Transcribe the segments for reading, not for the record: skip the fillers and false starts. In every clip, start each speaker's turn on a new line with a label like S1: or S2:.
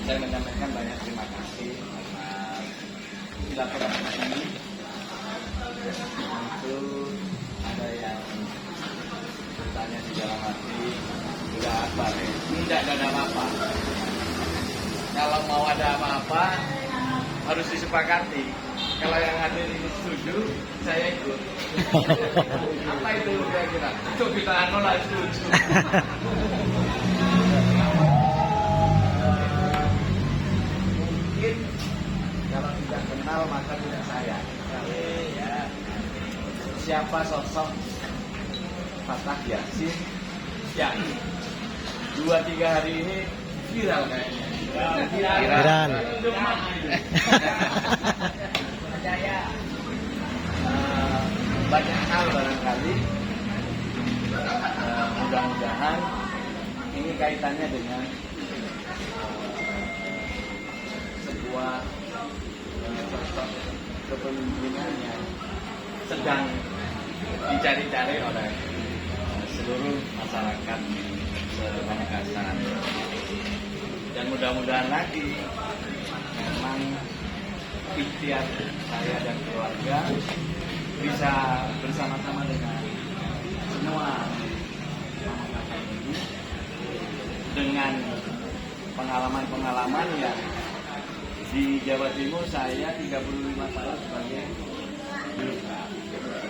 S1: saya menyampaikan banyak terima kasih atas silaturahmi ini. Tentu ada yang bertanya di dalam hati, udah apa nih? Tidak ada apa-apa. Kalau mau ada apa-apa harus disepakati. Kalau yang hadir ini setuju, saya ikut. Apa itu kira-kira? Itu kita nolak setuju. Mungkin kalau tidak kenal maka tidak sayang. Ya. Siapa sosok Fatah Yasin yang 2-3 hari ini viral kayaknya.
S2: Viral.
S1: Percaya banyak hal barangkali, mudah-mudahan ini kaitannya dengan sebuah sosok kepemimpinan yang sedang dicari-cari oleh seluruh masyarakat Pamekasan. Dan mudah-mudahan lagi memang ikhtiar saya dan keluarga bisa bersama-sama dengan semua Pamekasan ini dengan pengalaman-pengalaman yang di Jawa Timur saya 35 tahun sebagai birokrat.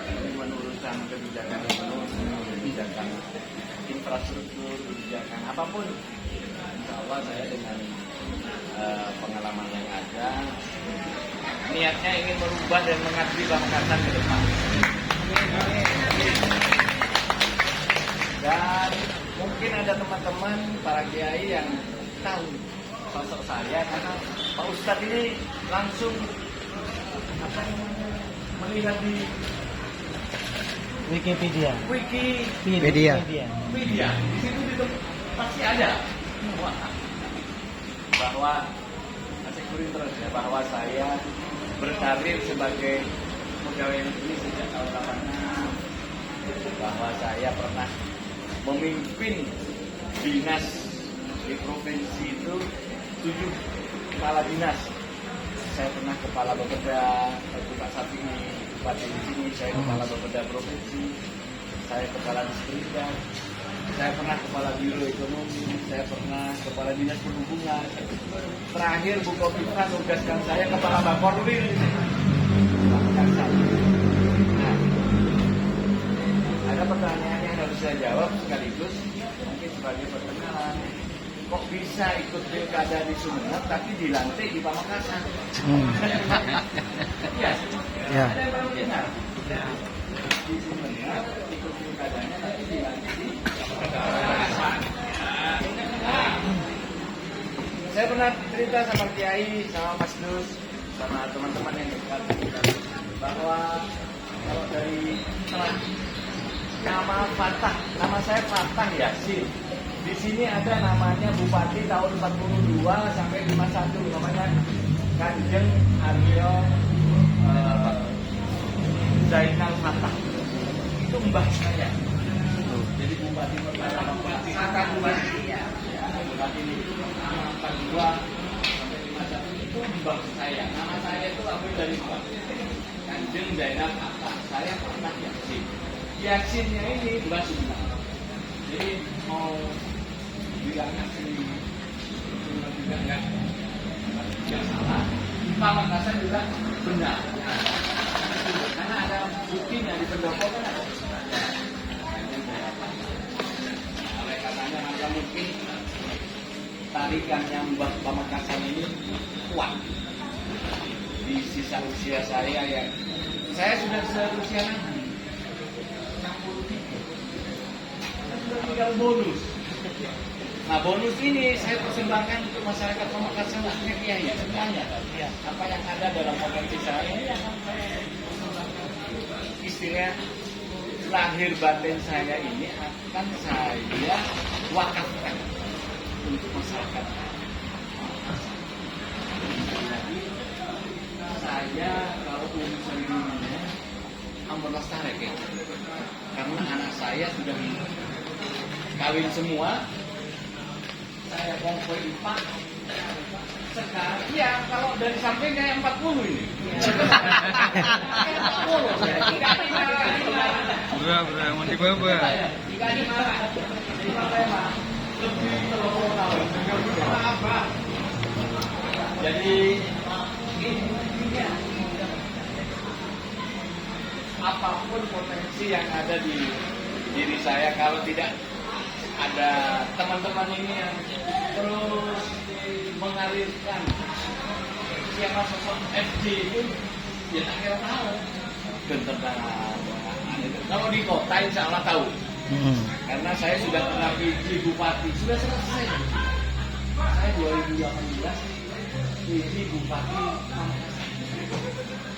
S1: Ini menurunkan kebijakan ekonomi, kebijakan infrastruktur, kebijakan apapun. Insya Allah saya dengan pengalaman yang ada, niatnya ingin merubah dan mengabdi Pamekasan ke depan. Dan mungkin ada teman-teman para kiai yang tahu sosok saya karena Pak Ustadz ini langsung melihat di
S2: Wikipedia.
S1: Wikipedia. Di situ itu pasti ada bahwa saya kuring terus ya, bahwa saya berkarir sebagai pegawai negeri sejak tahun 86, bahwa saya pernah memimpin dinas di provinsi itu 7 kepala dinas. Saya pernah kepala Bapeda, Pak Sapini, Bupati di sini, saya kepala Bapeda provinsi, saya kepala Distrikda, saya pernah kepala Biro Ekonomi, saya pernah kepala Dinas Perhubungan. Terakhir Bu Kofifa nugaskan saya kepala Bakorwil. Nah, ada pertanyaan yang harus saya jawab sekaligus mungkin sebagai perkenalan. Kok bisa ikut pilkada di Sumeneb tapi dilantik di Pamekasan? Ya. Ada yang baru dengar. Di Sumeneb ikut pilkadanya tapi dilantik di Pamekasan. Saya pernah cerita sama Kiai, sama Mas Dus, sama teman-teman yang dekat bahwa kalau dari nama Fatah, nama saya Fatah Yasin. Di sini ada namanya Bupati tahun 42 sampai 51, namanya Kanjeng Aryo Zainal Fatah. Itu mbah saya. Jadi Bupati pertama Bupati ya. Bupati itu 42 sampai 51 itu mbah saya. Nama saya itu ambil dari mbah Kanjeng Zainal Fatah. Saya pernah Yasin. Yasinnya ini mbah Sunan. Jadi mau bilangnya sih juga nggak salah. Pamekasan juga benar. Karena ada buktinya di pendopo kan ada. Oleh katanya maka mungkin tarikannya Mbah Pamekasan ini kuat di sisa usia saya yang saya sudah seusia nanti 63. Sudah tinggal bonus. Nah bonus ini saya persembahkan untuk masyarakat Pamekasan khususnya kiai semuanya. Apa yang ada dalam potensi saya ini akan saya persembahkan. Istilah lahir batin saya ini akan saya wakafkan untuk masyarakat. Jadi saya kalau urusan dunia ampun lestari ya. Karena anak saya sudah kawin semua. Saya kongkoi 4 dari samping kayak 40 ini. 40 saya.
S3: Bro, mau dibawa.
S1: Jika dimarah. Jadi saya lebih terlalu tahu. Jadi apapun potensi yang ada di diri saya, kalau tidak ada teman-teman ini yang terus mengalirkan siapa sosok FJ itu, ya tak kira tahu. Tentang kalau di kota insya Allah tahu, karena saya sudah pernah PJ Bupati, sudah selesai. Saya 2018 PJ Bupati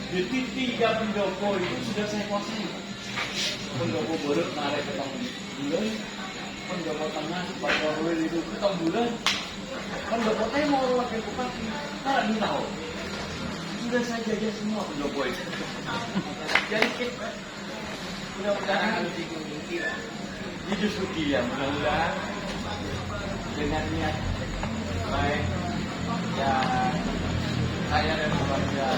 S1: di 3 pendopo itu sudah saya kuasai. Pendopo Borot narik ketemu bulan, pendopo tengah Pak Korwil itu ketemu bulan, pendopo teh mau wakil bupati, tak tahu. Sudah saya jajah semua pendopo itu. Jadi mudah-mudahan hidup suki ya, mudah-mudahan dengan niat baik yang saya dan keluarga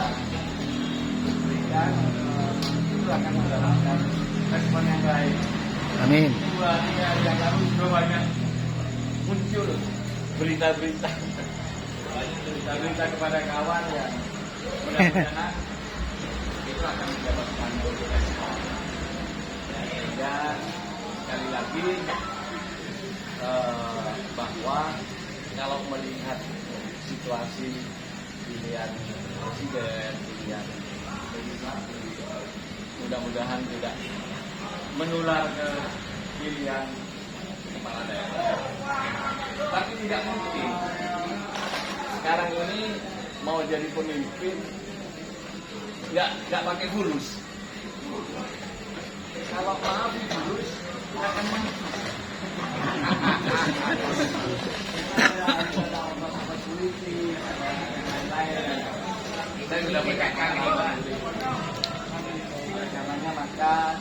S1: berikan, itu akan mendapatkan respon yang baik.
S2: Amin.
S1: 2-3 yang lalu sudah banyak muncul berita-berita kepada kawan yang mudah-mudahan itu akan mendapatkan respon. Dan sekali lagi bahwa kalau melihat situasi pilihan presiden, pilihan legislatif, mudah-mudahan tidak menular ke pilihan kepala daerah. Tapi tidak mungkin sekarang ini mau jadi pemimpin nggak pakai fulus. Kalau maaf fulus akan maju. Saya sudah berkata karenanya maka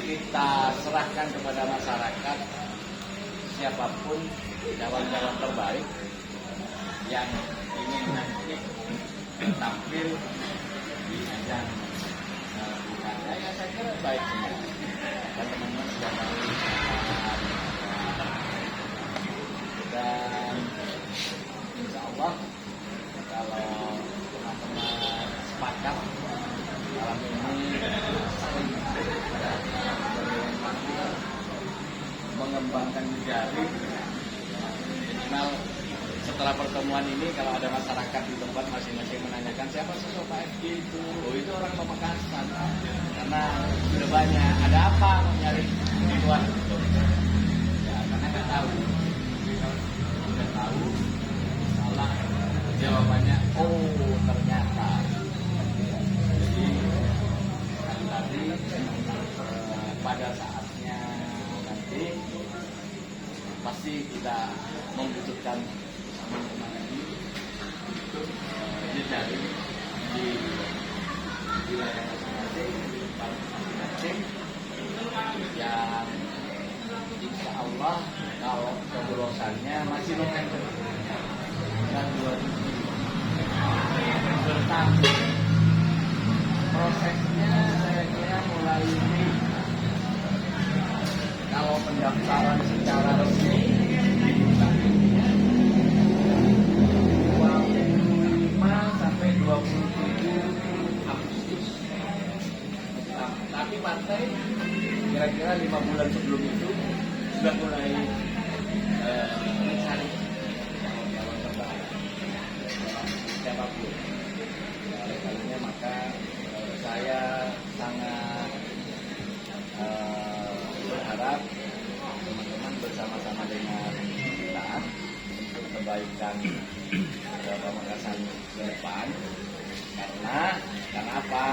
S1: kita serahkan kepada masyarakat siapapun calon-calon terbaik yang ingin nanti tampil di ajang pilkada. Ya saya kira baik semua. Dan teman-teman sudah tahu. Dan insya Allah kalau teman-teman sepakat malam ini saling mengembangkan jari, minimal setelah pertemuan ini kalau ada masyarakat di tempat masing-masing menanyakan siapa sosok Pak FJ itu, oh itu orang Pamekasan, karena sudah banyak ada apa mencari tuan itu, ya karena nggak tahu, sudah tahu, salah jawabannya, oh ternyata, jadi sekali lagi pada saatnya nanti pasti kita membutuhkan teman-teman ini untuk jejaring di wilayah masing-masing, di tempat masing-masing, yang insya Allah kalau coblosannya masih November dan 2000 bertambah. Prosesnya saya kira mulai ini kalau pendaftaran secara resmi di bulan 25 sampai 27 Agustus. Tapi partai kira-kira 5 bulan sebelum itu sudah mulai mencari calon-calon terbaik siapapun. Oleh karenanya maka saya sangat berharap teman-teman bersama-sama dengan kita untuk kebaikan Pamekasan ke depan. Karena apa?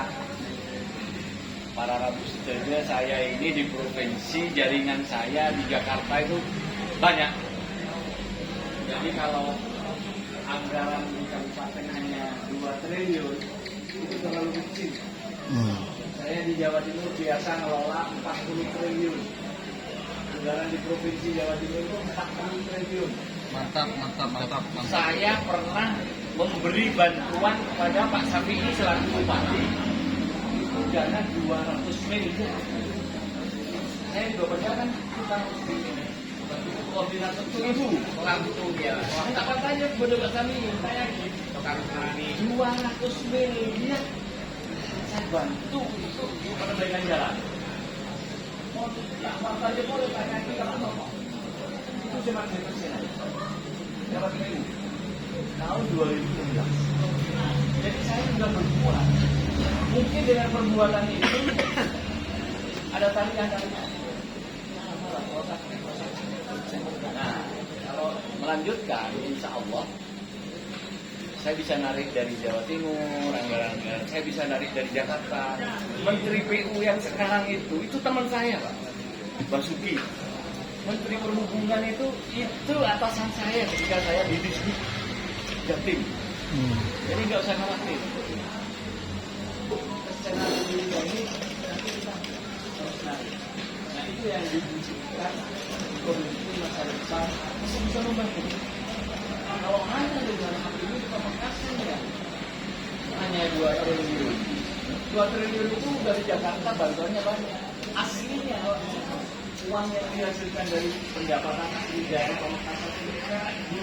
S1: Para Rabu Sejahtera saya ini di provinsi, jaringan saya di Jakarta itu banyak. Jadi kalau anggaran di kabupaten hanya 2 triliun itu terlalu kecil. Saya di Jawa Timur biasa ngelola 40 triliun. Anggaran di provinsi Jawa Timur itu 40 triliun.
S3: Mantap.
S1: Saya pernah memberi bantuan kepada Pak Safi'i selaku bupati itu dana 200 miliar. Saya juga baca kan kita koordinator itu ibu orang itu dia. Tak katanya kepada Pak Safi'i saya tukang tani 200 miliar saya bantu itu perbaikan jalan. Mau tak saja boleh tanya kita apa? Itu cuma 10%. Dapat itu tahun 2016. Jadi saya sudah berbuat. Mungkin dengan perbuatan itu ada tarian-tarian. Nah, kalau melanjutkan, insya Allah saya bisa narik dari Jawa Timur, anggaran-anggaran. Saya bisa narik dari Jakarta. Menteri PU yang sekarang itu teman saya, Pak Basuki. Menteri Perhubungan itu atasan saya ketika saya di Disbud Jatim. Jadi nggak usah khawatir. Skenario ini nanti kita harus narik. Nah itu yang dibutuhkan komunitas masyarakat besar masih bisa membantu. Kalau hanya dengan hal ini pemekasan ya hanya 2 triliun. 2 triliun itu dari Jakarta bantuannya banyak. Aslinya uang yang dihasilkan dari pendapatan asli dari pemekasan itu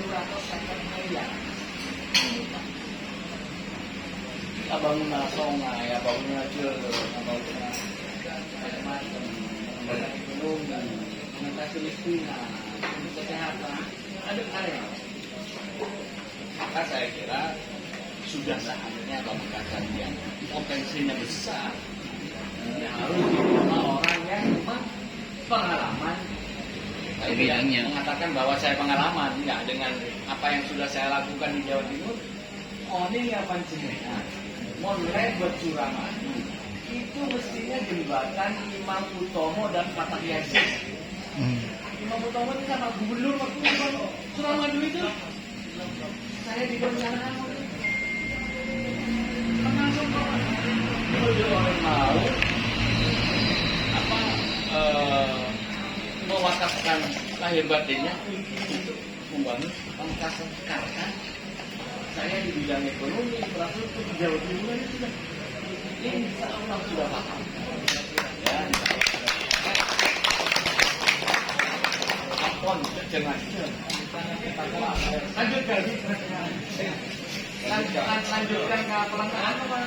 S1: 200 miliar. Kita bangun sungai, ya bangun jalur, bangun macam-macam, bangun ekonomi, mengatasi kemiskinan, kesehatan, ada area. Maka saya kira sudah saatnya pemekasan yang potensinya besar. Ini harus diterima orang yang memang pengalaman. Saya bilangnya mengatakan bahwa saya pengalaman, enggak dengan apa yang sudah saya lakukan di Jawa Timur. Ini yang panjenengan, mulai bercuramadu itu mestinya jembatan Imam Utomo dan Fatah Yasin. Imam Utomo itu sama gubernur waktu Suramadu itu. Saya direncanakan langsung kalau orang mau mewakafkan lahir batinnya untuk membangun pemekasan karena saya di bidang ekonomi, infrastruktur di Jawa Timur ini sudah insya Allah sudah paham. Ya, Apon jangan lanjutkan ke pelaksanaan apa?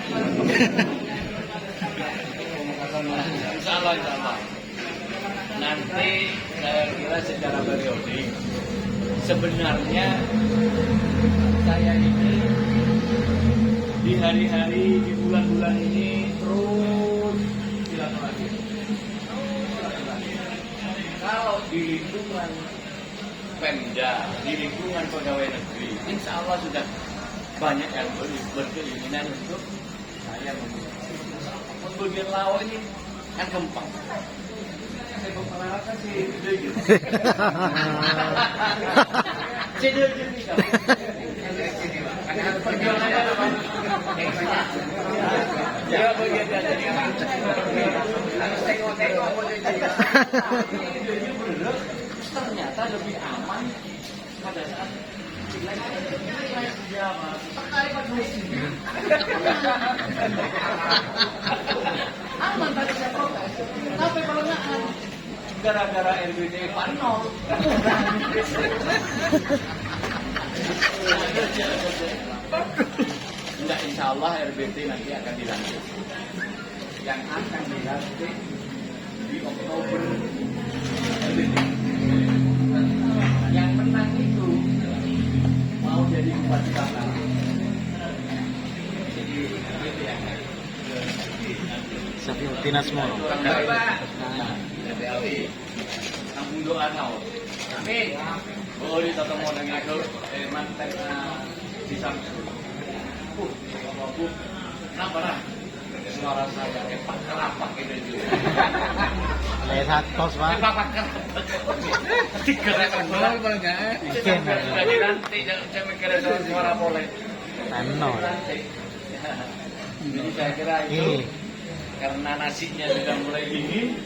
S1: Insya Allah. Nanti saya kira secara periodik sebenarnya saya ini di hari-hari di bulan-bulan ini terus silaturahmi. Kalau di lingkungan Pemda, di lingkungan pegawai negeri, insya Allah sudah banyak yang berkeinginan untuk saya membagian lawan ini kan gampang. Saya memperlakukan si Dejun. Si Dejun ini kan. Perjuangannya apa? Ya bagian dari tengok-tengok ternyata lebih aman pada saat aman tadi saya protes, tapi kalau nggak gara-gara RBD panol. Enggak, insya Allah RBT nanti akan dilanjut. Yang akan dilanjut di Oktober. Yang menang itu mau jadi bupati Bangka. Jadi itu yang
S2: Safiuddin Asmoro.
S1: Kampung doa kau. Amin. Boleh ketemu dengan aku mantan di Samsung. Kenapa lah? Suara saya Pak Kerapak itu juga.
S2: Lihat tos Pak.
S1: Pak Kerapak. Tiga orang enggak? Jadi nanti saya mikir suara boleh.
S2: Ano.
S1: Jadi saya kira itu karena nasinya sudah mulai dingin,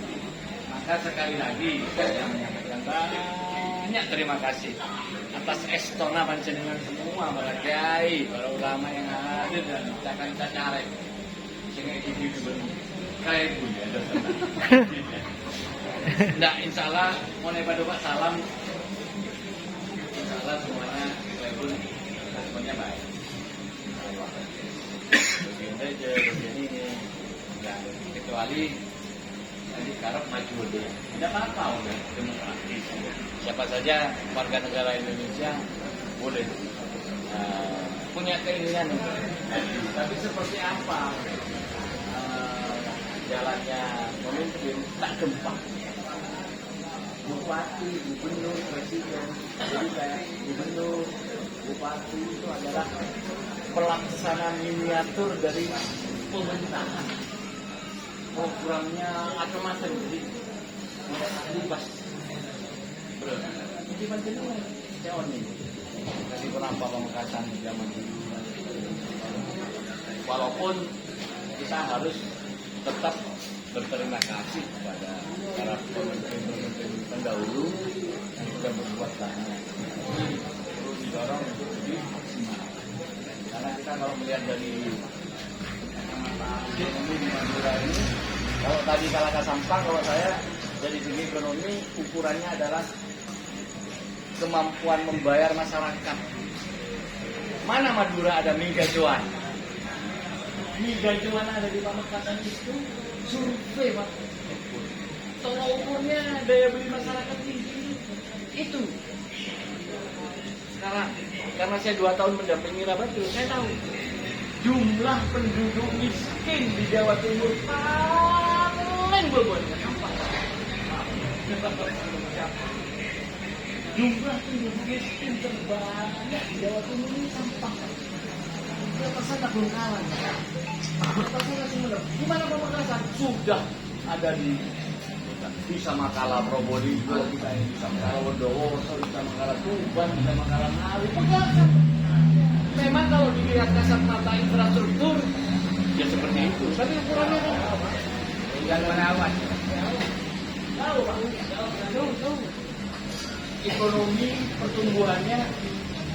S1: maka sekali lagi saya menyampaikan banyak terima kasih atas estona panjenengan semua para kiai, para ulama yang hadir dan akan kita cari. Sehingga ini belum kayak pun ya. Nah, insya Allah mau pada Pak salam. Insya Allah semuanya kayak pun semuanya baik. Begini aja, begini ini. Nah, kecuali nanti karep maju dia. Tidak apa-apa, udah demokratis. Siapa saja warga negara Indonesia boleh punya keinginan untuk maju. Tapi seperti apa jalannya pemimpin tak gempa. Bupati, gubernur, presiden, jadi kayak gubernur, bupati itu adalah pelaksanaan miniatur dari pemerintahan. Programnya macam-macam, jadi bebas. Jadi panjenengan teon ini. Jadi kenapa Pamekasan zaman dulu? Walaupun kita harus tetap berterima kasih kepada para pemimpin pendahulu yang sudah berbuat banyak. Perlu didorong untuk lebih maksimal. Karena kita kalau melihat dari ekonomi di Madura ini, kalau tadi Kalaka Sampang, kalau saya dari segi ekonomi ukurannya adalah kemampuan membayar masyarakat. Mana Madura ada mie gacuan? Mie gacuan ada di Pamekasan itu survei Pak. Tolak ukurnya daya beli masyarakat tinggi. Itu. Sekarang karena saya 2 tahun mendampingi Rabatul, saya tahu jumlah penduduk miskin di Jawa Timur paling banyak. Jumlah penduduk miskin terbanyak di Jawa Timur ini sampah. Persen tak belum kalah. Gimana Pamekasan? Sudah ada di bisa Makala Probolinggo, bisa Makala Bondowoso, bisa Makala Tuban, bisa Makala Ngawi. Pamekasan. Memang kalau dilihat kasat mata infrastruktur ya seperti itu. Tapi ukurannya kan tinggal merawat. Tahu Pak? Tahu. Ekonomi pertumbuhannya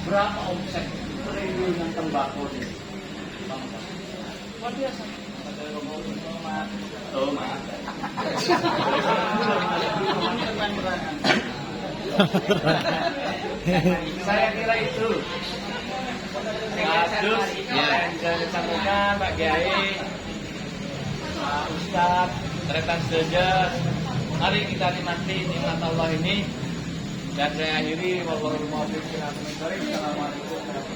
S1: berapa omset triliunan tembakau di Pamekasan? Luar biasa. Oh, maaf. Saya kira itu. Bagus, ya bisa disampaikan Pak Kiai, Pak Ustadz, rekan sejajar. Mari kita nikmati nikmat Allah ini. Dan saya akhiri, wassalamualaikum warahmatullahi wabarakatuh.